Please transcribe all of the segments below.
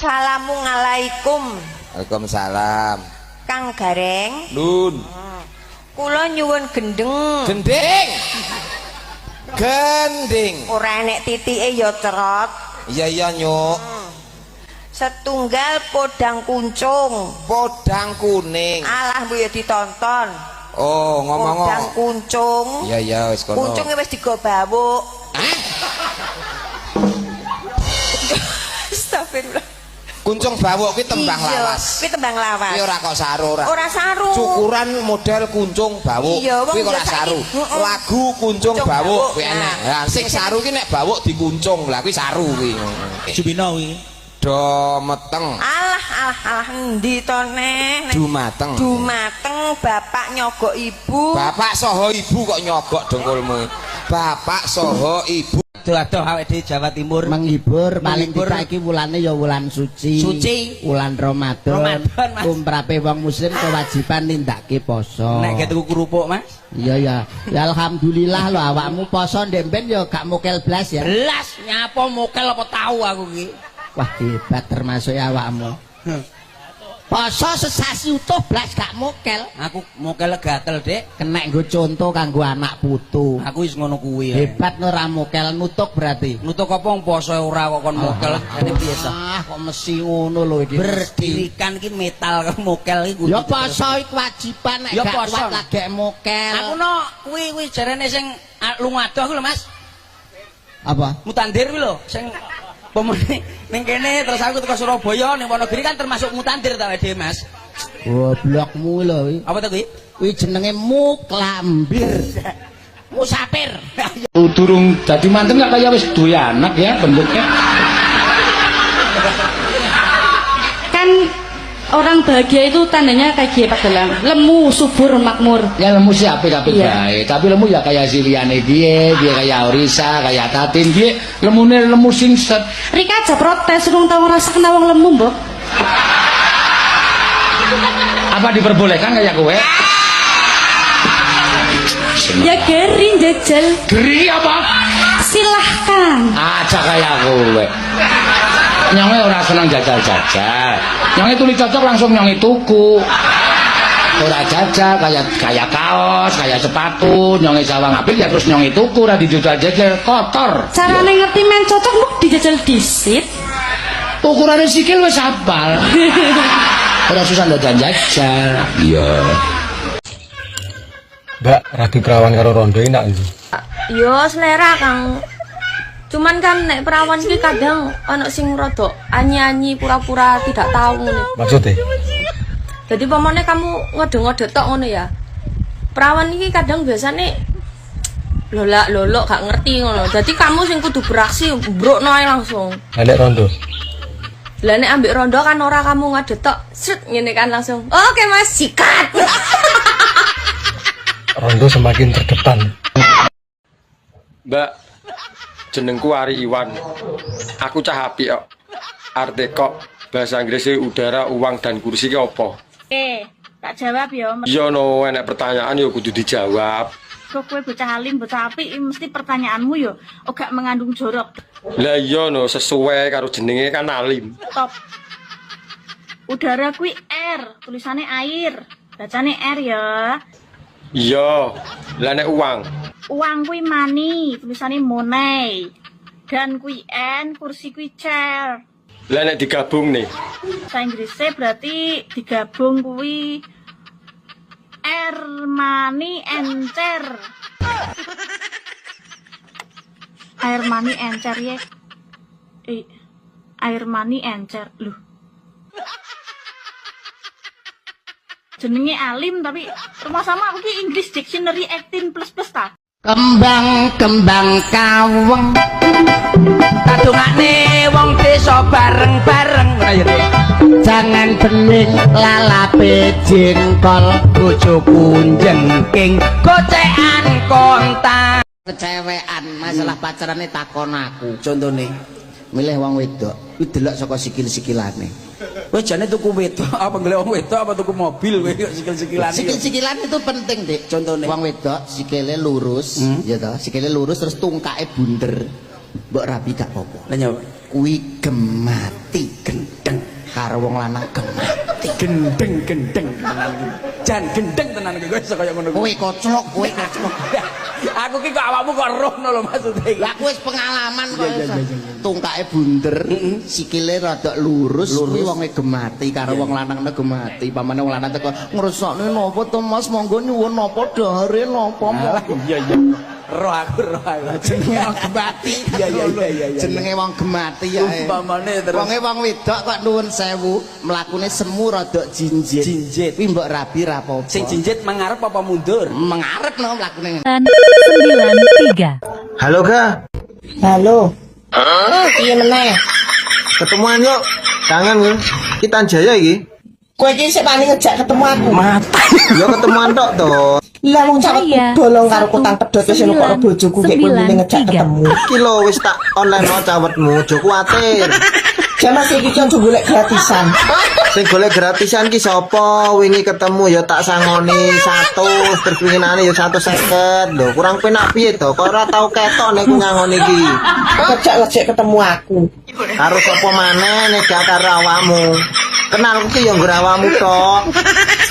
Assalamualaikum. Waalaikumsalam. Kang Gareng. Nun. Kula nyuwun gendeng. Gending. Gending. Ora enek titike ya cerot. Iya nyuk. Setunggal podang kuncung. Podang kuning. Alah mbok ya ditonton. Oh, ngomong. Podang kuncung. Iya wis kono. Kuncunge wis digo bawuk. Astagfirullah. Kuncung bawuk kuwi tembang lawas. Kuwi tembang lawas. Kuwi ora kok saru ora. Ora saru. Cukuran model kuncung bawuk. Kuwi kok ora saru. Lagu kuncung bawuk kuwi enak. Lah sing saru ki nek bawuk dikuncung. Lah kuwi saru kuwi. Jumino kuwi. Do meteng. Alah endi to neh? Dumateng. Dumateng bapak nyogok ibu. Bapak saha ibu kok nyogok dengkulmu. Bapak saha ibu. Adoh awake dhewe Jawa Timur menghibur paling tidak iki wulane ya wulan suci. Wulan Ramadan. Kumprape wong muslim kewajiban nindakake poso. Nek tuku kerupuk, Mas. Iya ya. Ya alhamdulillah lho awakmu poso ndemben ya gak mokel blas ya. Blas nyapa mokel apa tahu aku iki. Wah hebat termasuk awakmu. Poso sesasi utuh blas gak mokel. Aku mokel gatel, Dik. Kenek nggo contoh kanggo anak putu. Aku wis ngono kuwi. Hebat ora mokel nutuk berarti. Nutuk apa poso ora kok kon mokel jane biasa. Kok mesti ngono lho iki. Berdirikan iki metal mokel iki. Ya poso iki kewajiban nek gak kuat lagi mokel. Aku no kuwi jarene sing lunga adoh kuwi lho, Mas. Apa? Mutandir kuwi lho, sing pemene ning kene terus aku teko Surabaya ning Wonogiri kan termasuk mutandir ta dhewe Mas. Goblokmu lho. Apa to kuwi? Kuwi jenenge muklambir. Musafir. Durung dadi manten gak kaya wis duwe anak ya bentuknya. Kan orang bahagia itu tandanya kayak gini Pak Dalang, lemu, subur, makmur. Ya lemu sih apik-apik bae, tapi lemu ya kayak si liyane dia kayak Orisa, kayak Tatin dia lemune lemu sing set. Rika aja protes, urung tau ngerasakan wong lemu, Mbok. Apa diperbolehkan kayak kowe? Ya geri jajal. Geri apa? Silahkan. Aja kayak kowe. Nyonge ora seneng jajal-jajal. Nyonge tuli cocok langsung nyonge tuku. Ora jajal kayak kaos, kayak sepatu, nyonge sawang apik ya terus nyonge tuku ora dijajal-jajal kotor. Carane ngerti men cocok mbok dijajal disit. Ukurane sikil wis hafal. Ora susah ndak jajal. Iya. Mbak, ragi perawan karo rondo enak iki. Yo selera Kang. Cuman kan nek perawan iki kadang ana sing rada anyi-anyi pura-pura tidak tahu ngene. Maksudnya? Jadi pamane kamu ngode-ngode tok ngono ya. Perawan iki kadang biasane lolak-lolok gak ngerti ngono. Jadi kamu sing kudu beraksi mbrokno ae langsung. Nek rondo. Lah nek ambek rondo kan ora kamu ngade tok, set ngene kan langsung. Oke Mas, sikat. Rondo semakin terdepan. Mbak, jenengku Ari Iwan. Aku cah apik kok. Arte kok bahasa Inggrisnya udara, uang dan kursi ki opo? Tak jawab ya. Iya no, enek pertanyaan yo kudu dijawab. Kok kowe bocah alim, bocah apik mesti pertanyaanmu yo gak mengandung jorok. Lah iya no, sesuai karo jenenge kan alim. Top. Udara kuwi air, tulisannya air. Bacane air ya. Iya, lah nek uang. Uang kuwi money, tulisannya money. Dan kuwi n, kursi kuwi chair. Lah nek digabung nih. Bahasa Inggrisnya berarti digabung kuwi air, money, encer. Air money encer ya. Air money encer. Loh. Jenenge alim tapi rumah sama aku ki English Dictionary 18+ ta. Kembang-kembang kaweng Kadungane wong desa bareng-bareng ngono ya. jangan bening lalape jengkol Bojoku jengking gocekan kontak. kecewean masalah pacarane takon aku contone milih wong wedok kuwi delok saka sikil-sikilane. Kowe jane tuku wedok apa golek wong wedok apa tuku mobil kowe kok sikil-sikilan. Sikil-sikilan itu penting, Dik. Contone wong wedok sikile lurus, ya toh, sikile lurus terus tungkae bunder. mbok rabi gak apa-apa. Lah nyapa? Kuwi gemati gendeng karo wong lanang gemati. Gendeng tenan iki. Jan gendeng tenan iki iso kaya ngono. Kowe koclok, kowe koclok. Aku ki kok awakmu kok rohno lho maksude iki. Lah kuwi wis pengalaman kok. Tungkake bunder, sikile rada lurus, kuwi wonge gemati karo wong lanangne gemati. Pamane wong lanang teko ngrusakne napa to Mas, monggo nyuwun napa dahare napa. Iya. Roh aku. Jenenge wong gemati. Iya. Jenenge wong gemati ya. Umpamane terus Wonge wong wedok kok nuwun sewu, mlakune semu rada jinjit. Kuwi mbok rabi ra apa-apa. sing jinjit mengarep apa mundur? Mengarep no mlakune. 93. Halo Ga, Halo. Iya meneh. ketemuan yuk. Kangen gue. Kita Jaya iki. Kowe iki sik paling ngejak ketemu aku. Yo ketemuan tok to. Lah wong cawet bolong karo kutang pedhot wis ono karo bojoku gek kowe muni ngejak ketemu. Iki lho wis tak online no cawetmu, aja kuwatir. Jaman iki kan golek gratisan. Sing golek gratisan ki sapa? Wingi ketemu ya tak sangoni 100, terus winginane ya 150. Lho, kurang penak piye to? Kok ora tau ketok nek ku ngangoni iki. Ngejak ketemu aku. Karo sapa maneh nek gak karo awakmu. Kenal ki ya nggur awakmu tok.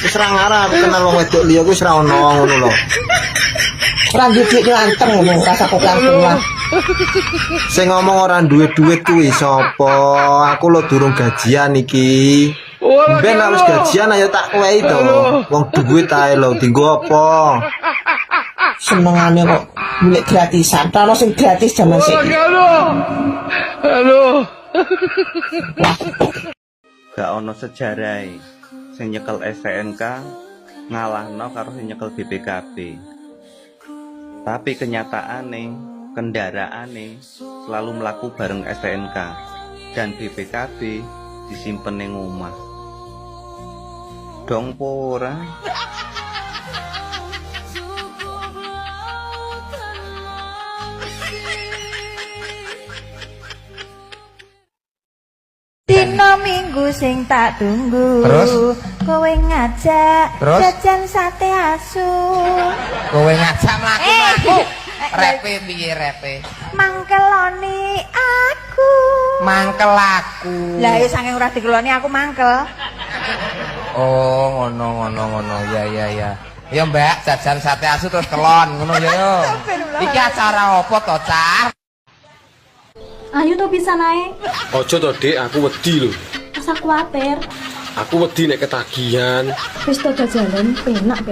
Wis ra ngarep aku kenal wong wedok liya ku wis ra ono ngono lho. Ora duwe anteng ngono, rasa kok langsung lah. Sing ngomong ora duwe duit kuwi sapa? Aku lho durung gajian iki. Ben harus gajian ayo tak wehi to. Wong duit ae lho dienggo apa? Senengane kok golek gratisan. Ono sing gratis jaman sik. Halo. Gak ono sejarahe sing nyekel STNK ngalahno karo sing nyekel BPKB. Tapi kenyataane kendaraane selalu melaku bareng STNK dan BPKB disimpen ning omah. Dong po ora? Dino minggu sing tak tunggu. Terus? Kowe ngajak Terus? jajan sate asu. Kowe ngajak mlaku-mlaku. Repe piye repe? Mangkeloni aku. Mangkel aku. Lah ya saking ora dikeloni aku mangkel. Oh, ngono. Ya. Ya Mbak, jajan sate asu terus kelon ngono ya yo. Iki acara apa to, Cah? Ayo to bisa naik. Ojo to, Dik, aku wedi lho. Asa kuwatir. Aku wedi nek ketagihan. Wis to jalan penak.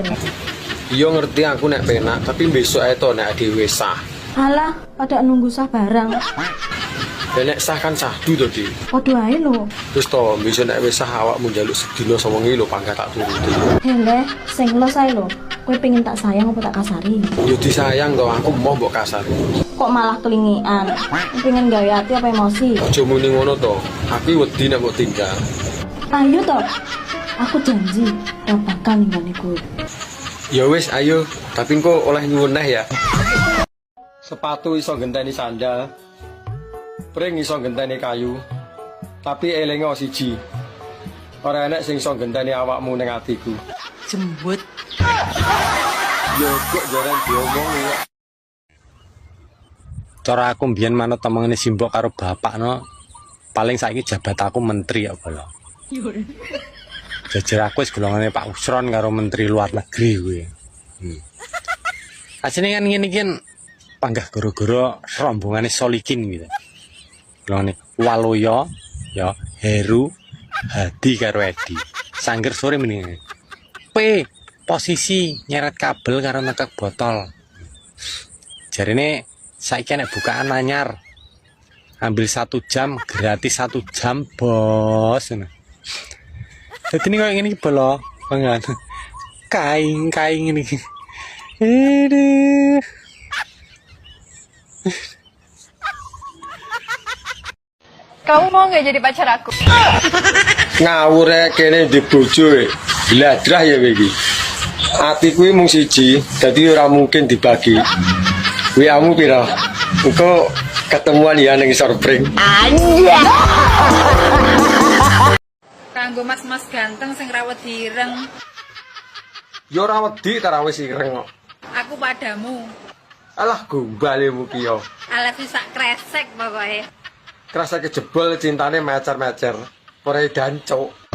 Iya ngerti aku nek penak, tapi besok ae to nek dhewe sah. Alah, pada nunggu sah barang. Lah nek sah kan sahdu to, Dik. Padha ae lho. Terus to besok nek wis sah awakmu njaluk sedina 9.000 lho pangkat tak turuti. Hele, sing los ae lho. Kowe pengen tak sayang apa tak kasari? Yo disayang to, aku mau mbok kasari. Kok malah kelingian? Pengen gawe hati apa emosi? Aja muni ngono to. Aku wedi nek mbok tinggal. Ayo to. Aku janji ora bakal ninggani kowe. Ya wis ayo, tapi engko oleh nyuwun neh ya. Sepatu iso genteni sandal. Pring iso genteni kayu. Tapi elingo siji. Ora enek sing iso genteni awakmu ning atiku. Jembut. Yo kok jaran diomong ya. Cara aku mbiyen manut temengane simbok karo bapak no. Paling saiki jabat aku menteri ya bolo. Jajar aku wis golongane Pak Usron karo menteri luar negeri kuwi. Asline kan ngene iki panggah gara-gara rombongane Solikin gitu. Golongane Waloyo ya Heru Hadi karo Edi. Sangger sore mendingan. Posisi nyeret kabel karo nekek botol. Jarine saiki nek bukaan anyar. Ambil 1 jam gratis 1 jam bos. Jadi ini kayak gini bolo, banget. Kain ini. Kamu mau nggak jadi pacar aku? Ngawur kene di bojo e. Bladrah ya kowe iki. Atiku mung siji, dadi ora mungkin dibagi. Kuwi amu pira? Engko ketemuan ya ning Sorpring. Kanggo mas-mas ganteng sing rawat direng. Ya ora wedi ta ra wis ireng kok. Aku padamu. Alah gombale muki yo. Alah bisa kresek pokoknya. Kerasa kejebol cintane mecer-mecer. Ora dancuk.